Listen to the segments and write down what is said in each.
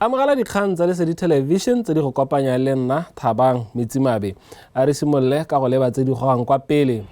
Amogela dikgang tsa Lesedi television tse di go kopanya le nna Thabang Metsimabe a re simolole ka go leba tse di gogang kwa pele.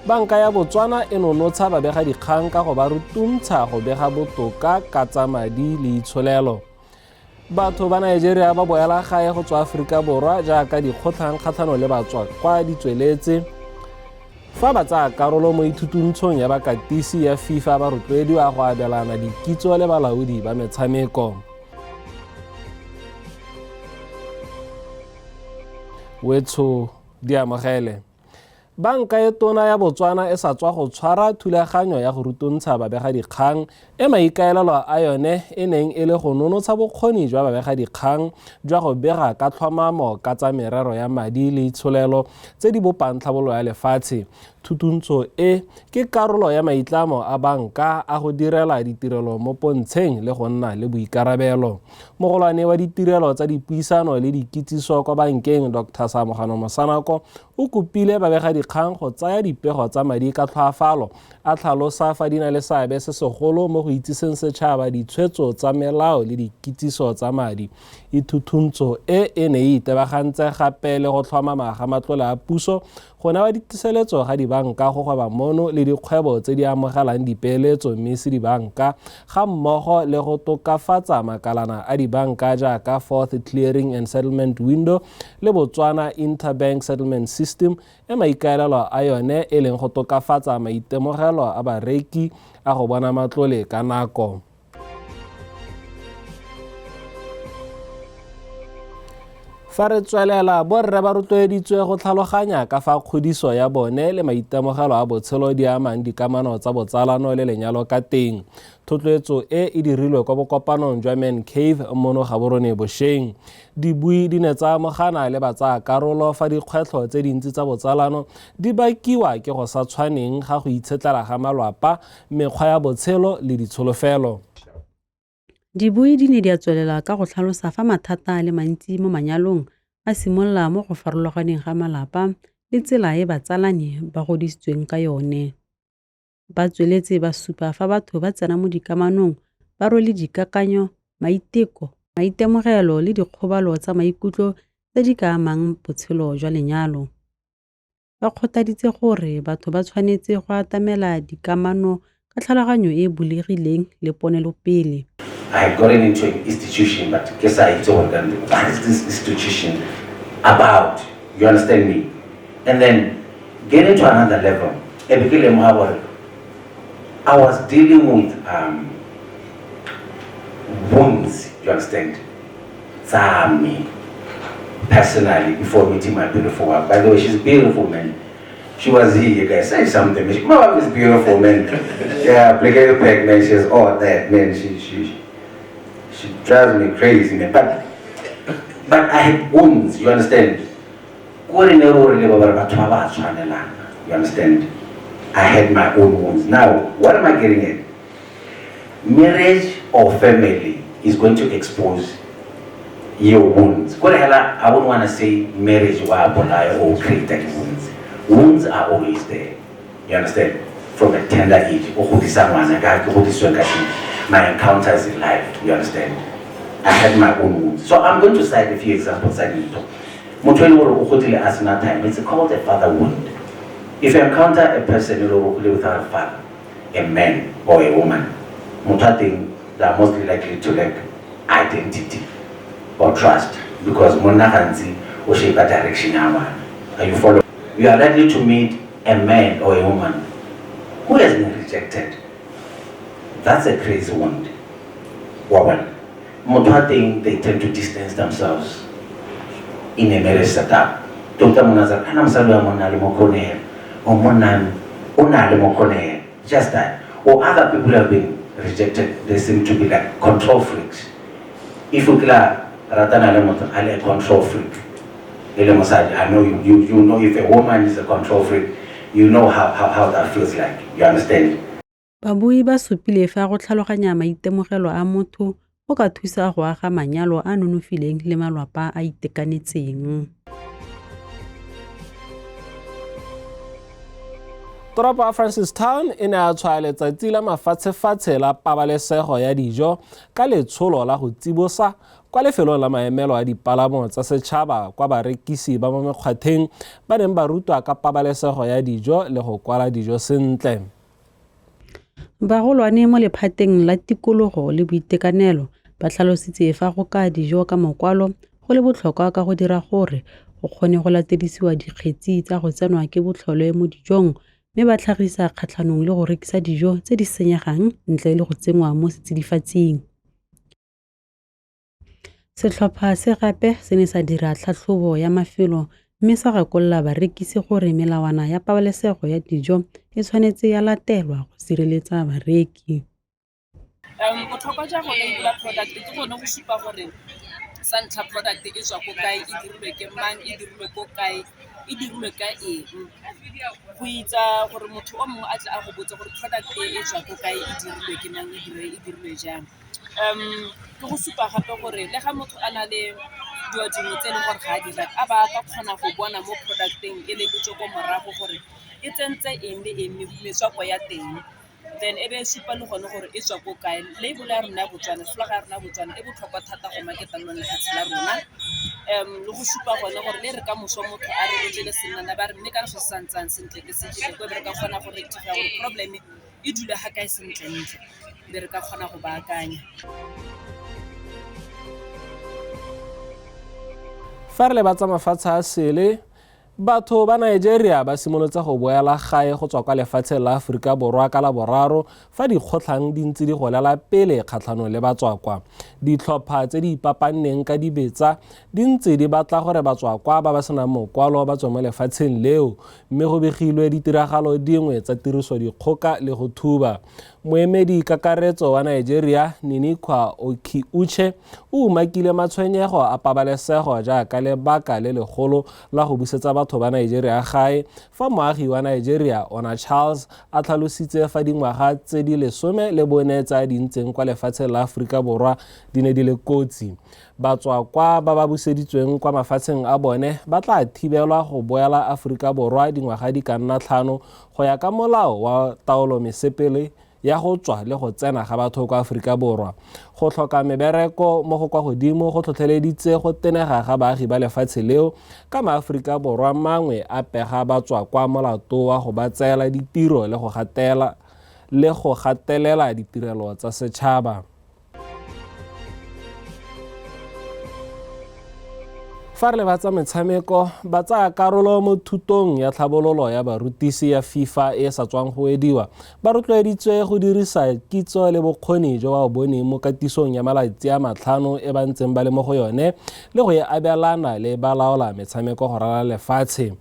Banka ya Botswana e nonotsha babega dikgang ka go ba rutuntsha go bega botoka ka tsa madi le itsholelo. Batho ba Nigeria ba boela gae go tswa Aforika Borwa jaaka dikgotlhang kgatlhanong le batswa kwa di tsweletse. Fa ba tsaya karolo mo ithutuntshong ya bakatisi ya FIFA ba rotloediwa go abelana dikitso le balaodi ba metshameko. Wetso di amogele. Banka e tona ya Botswana e sa tswa go tshwara thulaganyo ya go rutuntsha babega dikgang e maikaelelo a yone e neng e le go nonotsha bokgoni jwa babega dikgang jwa go bega ka tlhomamo ka tsa merero ya madi le itsholelo tse di bopang tlhabololo ya lefatshe. Thutuntsho e ke karolo ya maitlamo a banka a go direla ditirelo mo pontsheng le go nna le boikarabelo. Mogolwane wa ditirelo tsa dipuisano le dikitsiso kwa bankeng Dr. Samogano Mosanako o kopile babega dikgang go tsaya dipego tsa madi ka tlhoafalo a tlhalosa fa di na le seabe se segolo mo go itsiseng setšhaba ditshwetso tsa melao le dikitsiso tsa madi. Ithutuntsho e ne e itebagantse gape le go tlhomama ga matlole a puso go newa ditiseletso ga dibanka go gweba mono le dikgwebo tse di amogelang dipeeletso mme se dibanka ga mmogo le go tokafatsa makalana a dibanka jaaka Fourth Clearing and Settlement Window le Botswana Interbank Settlement System e maikaelelo a yone e leng go tokafatsa maitemogelo a bareki a go bona matlole ka nako. Fa re tswelela borre ba rotloeditswe go tlhaloganya ka fa kgodiso ya bone le maitemogelo a botshelo di amang dikamano tsa botsalano le lenyalo ka teng. Thotloetso e dirilwe kwa bokopanong jwa Man Cave mono Gaborone Bosheng. Dibui di ne tsa amogana le batsaya karolo fa dikgwetlho tse dintsi tsa botsalano di bakiwa ke go sa tshwaneng ga go itshetlela ga malwapa, mekgwa ya botshelo le ditsholofelo. Dibui di ne di a tswelela ka go tlhalosa fa mathata le mantsi mo manyalong a simolola mo go farologaneng ga malapa le tsela e batsalani ba godisitsweng ka yone. Ba tsweletse ba supa fa batho ba tsena mo dikamanong ba rwele dikakanyo, maiteko, maitemogelo le dikgobalo tsa maikutlo tse di ka amang botshelo jwa lenyalo. Ba kgothaditse gore batho ba tshwanetse go atamela dikamano ka tlhaloganyo e bulegileng le ponelopele. I had gotten into an institution, but guess I told them, what is this institution about? You understand me? And then get into another level. I was dealing with wounds, you understand? Me personally, before meeting my beautiful wife. By the way, she's beautiful, man. She was here, you guys say something. My wife is beautiful, man. Yeah, Brigadier Peg, man, she's all that, man. She drives me crazy, man. But I had wounds, you understand? You understand? I had my own wounds. Now, what am I getting at? Marriage or family is going to expose your wounds. I wouldn't want to say marriage or create wounds. Wounds are always there. You understand? From a tender age. My encounters in life, you understand? I had my own wounds. So I'm going to cite a few examples. It's called a father wound. If you encounter a person without a father, a man or a woman, they are mostly likely to lack identity or trust because direction. Are you following? You are likely to meet a man or a woman who has been rejected. That's a crazy wound. They tend to distance themselves in a marriage setup. Just that. Or other people have been rejected. They seem to be like control freaks. If you are a control freak, I know you know if a woman is a control freak, you know how that feels like. You understand? Babui ba supile fa go tlhaloganya maitemogelo a motho go ka thusa go aga manyalo a nonofileng le malwapa a itekanetseng. Toropo ya Francistown e ne a tshwaya letsatsi la mafatshefatshe la pabalesego ya dijo ka letsholo la go tsibosa kwa lefelong la maemelo a dipalamo tsa setšhaba kwa barekisi ba mo mekgwatheng ba neng ba rutwa ka pabalesego ya dijo le go kwala dijo sentle. Bagolwane mo lephateng la tikologo le boitekanelo ba tlhalositse fa go ka dijo ka mokwalo go le botlhokwa ka go dira gore go kgone go latedisiwa dikgetsi tsa go tsenwa ke botlhole mo dijong, mme ba tlhagisa kgatlhanong le go rekisa dijo tse di senyegang ntle le go tsenngwa mo setsidifatsing. Setlhopha se gape se ne sa dira tlhatlhobo ya mafelo mme sa gakolola barekisi gore melawana ya pabalesego ya dijo e tshwanetse ya latelwa go sireletsa bareki. Botlhokwa jwa go labela product ke gone go supa gore sa ntlha product e tswa ko kae, e dirilwe ke mang, e dirilwe ko kae, e dirilwe ka eng. Go itsa gore motho o mongwe a tle a go botsa gore product e tswa ko kae, e dirilwe ke mang, e dirilwe jang. Ke go supa gape gore le ga motho a na le dilo dingwe tse e leng gore ga a di rata, a ba ka kgona go bona mo producteng e leng ko morago gore e tsentse eng le eng metswako ya teng. Then e be supa le gone gore e tswa ko kae. Label ya rona ya Botswana, flaga ya rona ya Botswana e botlhokwa thata go marketa lone lefatshe la rona. Le go supa gone gore le re ka moso motho a re le senana ba re mme ka re se santsang sentle ke se jile ko be re ka kgona go rectify gore problem e dula ga kae sentle be re ka kgona go baakanya. Fa re le batsa mafatshe a sele, batho ba Nigeria ba simolotse go boela gae go tswa kwa lefatshe la Aforika Borwa ka la boraro fa dikgotlhang di ntse di golela pele kgatlhanong le batswakwa. Ditlhopha tse di ipapanneng ka dibetsa di ntse di batla gore batswakwa ba ba senang mokwalo ba tswe mo lefatsheng leo, mme go begilwe ditiragalo dingwe tsa tiriso dikgoka le go thuba. Moemedi kakaretso wa Nigeria Ninikwa Okiuche o umakile matshwenyego a pabalesego jaaka lebaka le legolo la go busetsa batho ba Nigeria gae fa moagi wa Nigeria Ona Charles a tlhalositse fa dingwaga tse di 14 tsa di ntseng kwa lefatshe la Aforika Borwa di ne di le kotsi. Batswakwa ba ba buseditsweng kwa mafatsheng a bone ba tla thibelwa go boela Aforika Borwa dingwaga di ka nna 5 go ya ka molao wa taolo mesepele ya go tswa le go tsena ga batho kwa Aforika Borwa. Go tlhoka mebereko mo go kwa godimo go tlhotlheleditse go tenega ga baagi ba lefatshe leo ka maAforika Borwa mangwe a pega batswa kwa molato wa go ba tseela ditiro le go gatelela ditirelo tsa setšhaba. Fa re le batsa metshameko, ba tsaya karolo mo thutong ya tlhabololo ya barutisi ya FIFA e sa tswang go ediwa. Ba rotloeditswe go dirisa kitso le bokgoni jo ba bone mo katisong ya malatsi a 5 e ba ntseng ba le mo go yone le go e abelana le balaola metshameko go rala lefatshe.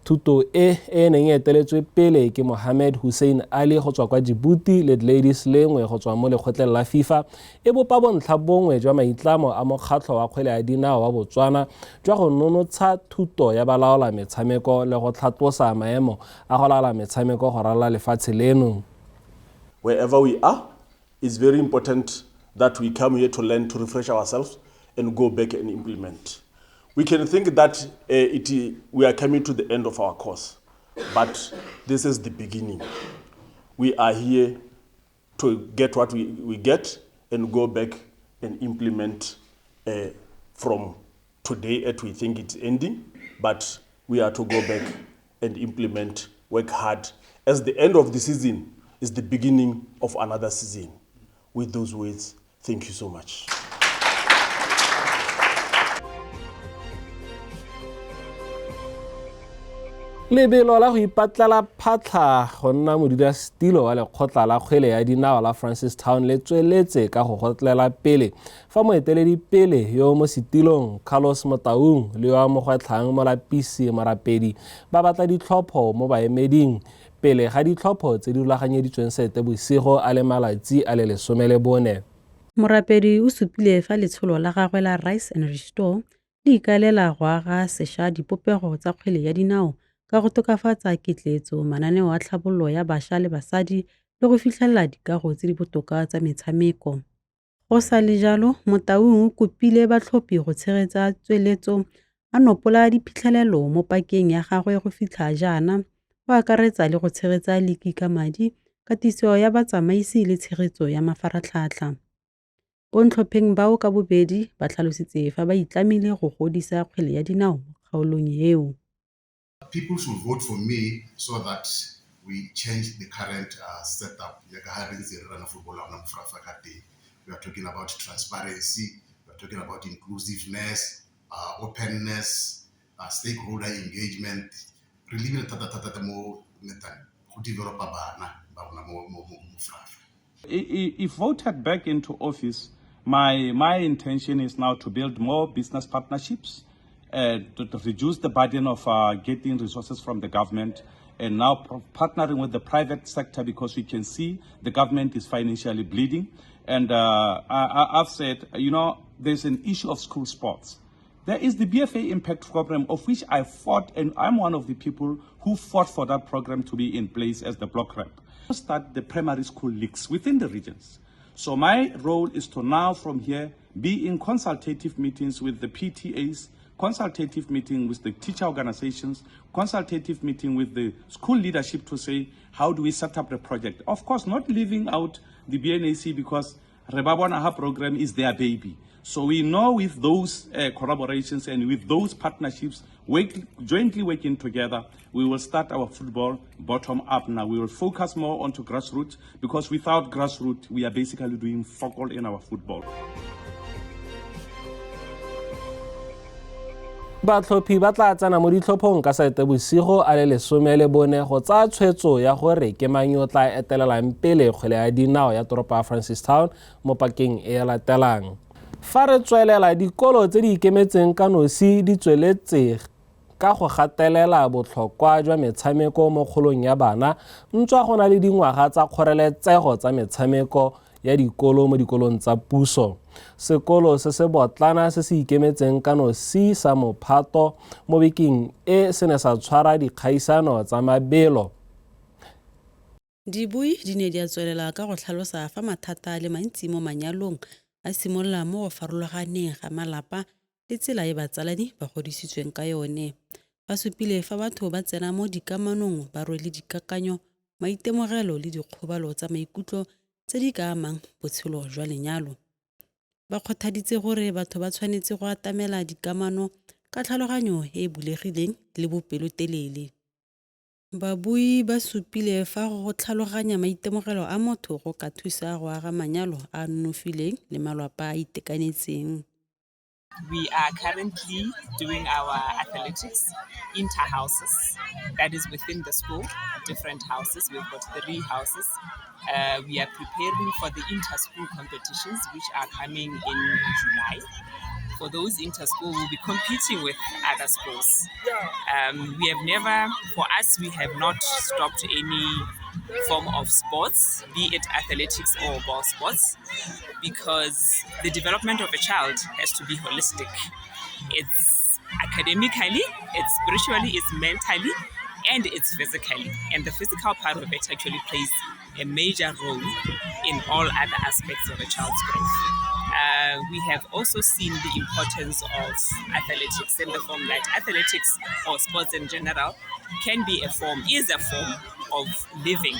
Thuto e neng e eteletswe pele ke Mohamed Hussein Ali go tswa kwa Djibouti le Ladies lengwe go tswa mo lekgotleng la FIFA e bopa bontlhabongwe jwa maitlamo a mokgatlho wa kgwele ya dinao wa Botswana jwa go nonotsha thuto ya balaola metshameko le go tlhatlosa maemo a go laola metshameko go rala lefatshe leno. Wherever we are, it's very important that we come here to learn, to refresh ourselves and go back and implement. We can think that we are coming to the end of our course, but this is the beginning. We are here to get what we get and go back and implement from today as we think it's ending, but we are to go back and implement, work hard, as the end of the season is the beginning of another season. With those words, thank you so much. Lebelo la go ipatlela phatlha go nna modulasetilo wa lekgotla la kgwele ya dinao la Francistown le tsweletse ka go gotlela pele fa moeteledipele yo mo setilong Carlos Motaung le yo mo gwetlhang molapisi morapedi ba batla ditlhopho mo baemeding pele ga ditlhopho tse di rulaganyeditsweng Seetebosigo a le malatsi a le 14. Morapedi o supile fa letsholo la gagwe la Rise and Restore le ikaelela go aga sešwa dipopego tsa kgwele ya dinao ka go tokafatsa kitletso, mananeo a tlhabololo ya bašwa le basadi le go fitlhelela dikago tse di botoka tsa metshameko. Go sa le jalo, Motaung o kopile batlhophi go tshegetsa tsweletso a nopola diphitlhelelo mo pakeng ya gagwe go fitlha jaana go akaretsa le go tshegetsa leki ka madi, katiso ya batsamaisi le tshegetso ya mafaratlhatlha. Bontlhopheng bao ka bobedi ba tlhalositse fa ba itlamile go godisa kgwele ya dinao kgaolong eo. People should vote for me so that we change the current setup. We are talking about transparency, we are talking about inclusiveness, openness, stakeholder engagement, really more to develop If voted back into office, my intention is now to build more business partnerships, to reduce the burden of getting resources from the government, and now partnering with the private sector, because we can see the government is financially bleeding. And I've said, there's an issue of school sports. There is the BFA Impact Program, of which I fought, and I'm one of the people who fought for that program to be in place as the block rep. Start the primary school leagues within the regions. So my role is to now from here be in consultative meetings with the PTAs, consultative meeting with the teacher organizations, consultative meeting with the school leadership to say, how do we set up the project? Of course, not leaving out the BNAC, because Rebabwanaha program is their baby. So we know with those collaborations and with those partnerships, jointly working together, we will start our football bottom up now. We will focus more onto grassroots, because without grassroots, we are basically doing fuck all in our football. Batlhophi ba tla tsena mo ditlhophong ka Seetebosigo a le 14 go tsaya tshwetso ya gore ke mang yo tla etelelang pele kgwele ya dinao ya toropo ya Francistown mo pakeng e latelang. Fa re tswelela, dikolo tse di ikemetseng ka nosi di tsweletse ka go gatelela botlhokwa jwa metshameko mo kgolong ya bana, ntswa go na le dingwaga tsa kgoreletsego tsa metshameko ya dikolo mo dikolong tsa puso. Sekolo se se botlana se se ikemetseng ka nosi sa Mophato mo bekeng e se ne sa tshwara dikgaisano tsa mabelo. Dibui di ne di a tswelela ka go tlhalosa fa mathata le mantsi mo manyalong a simolola mo go farologaneng ga malapa le tsela e batsalani ba godisitsweng ka yone. Ba supile fa batho ba tsena mo dikamanong ba rwele dikakanyo, maitemogelo le dikgobalo tsa maikutlo tse di ka amang botshelo jwa lenyalo. Ba kgothaditse gore batho ba tshwanetse go atamela dikamano ka tlhaloganyo e e bulegileng le bopelotelele. Babui ba supile fa go tlhaloganya maitemogelo a motho go ka thusa go aga manyalo a nonofileng le malapa a itekanetseng. We are currently doing our athletics inter-houses, that is within the school, different houses. We've got 3 houses. We are preparing for the inter-school competitions, which are coming in July. For those inter-school, we'll be competing with other schools. We have not stopped any form of sports, be it athletics or ball sports, because the development of a child has to be holistic. It's academically, it's spiritually, it's mentally, and it's physically. And the physical part of it actually plays a major role in all other aspects of a child's growth. We have also seen the importance of athletics in the form that athletics or sports in general is a form of living.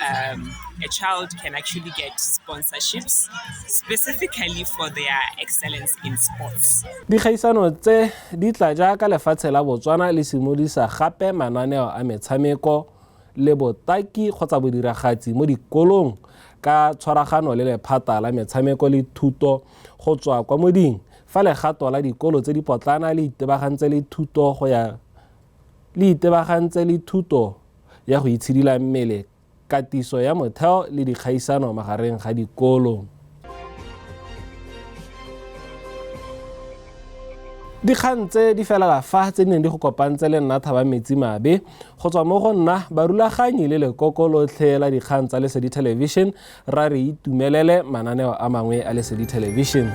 A child can actually get sponsorships specifically for their excellence in sports. Dikgaisano tse di tla jaaka lefatshe la Botswana le simolisa gape mananeo a metshameko le botaki kgotsa bodiragatsi mo dikolong ka tshwaragano le lephata la metshameko le thuto go tswa kwa moding fa legato la dikolo tse di potlana le itebagantse le thuto ya go itshidila mmele, katiso ya motheo le dikgaisano magareng ga dikolo. Dikgang tse di felela fa tse neng di go kopantse le nna Thaba Metsi Mabe go tswa mo go nna barulaganyi le lekoko lotlhe la dikgang tsa Lesedi Television ra re itumelele mananeo a mangwe a Lesedi Television.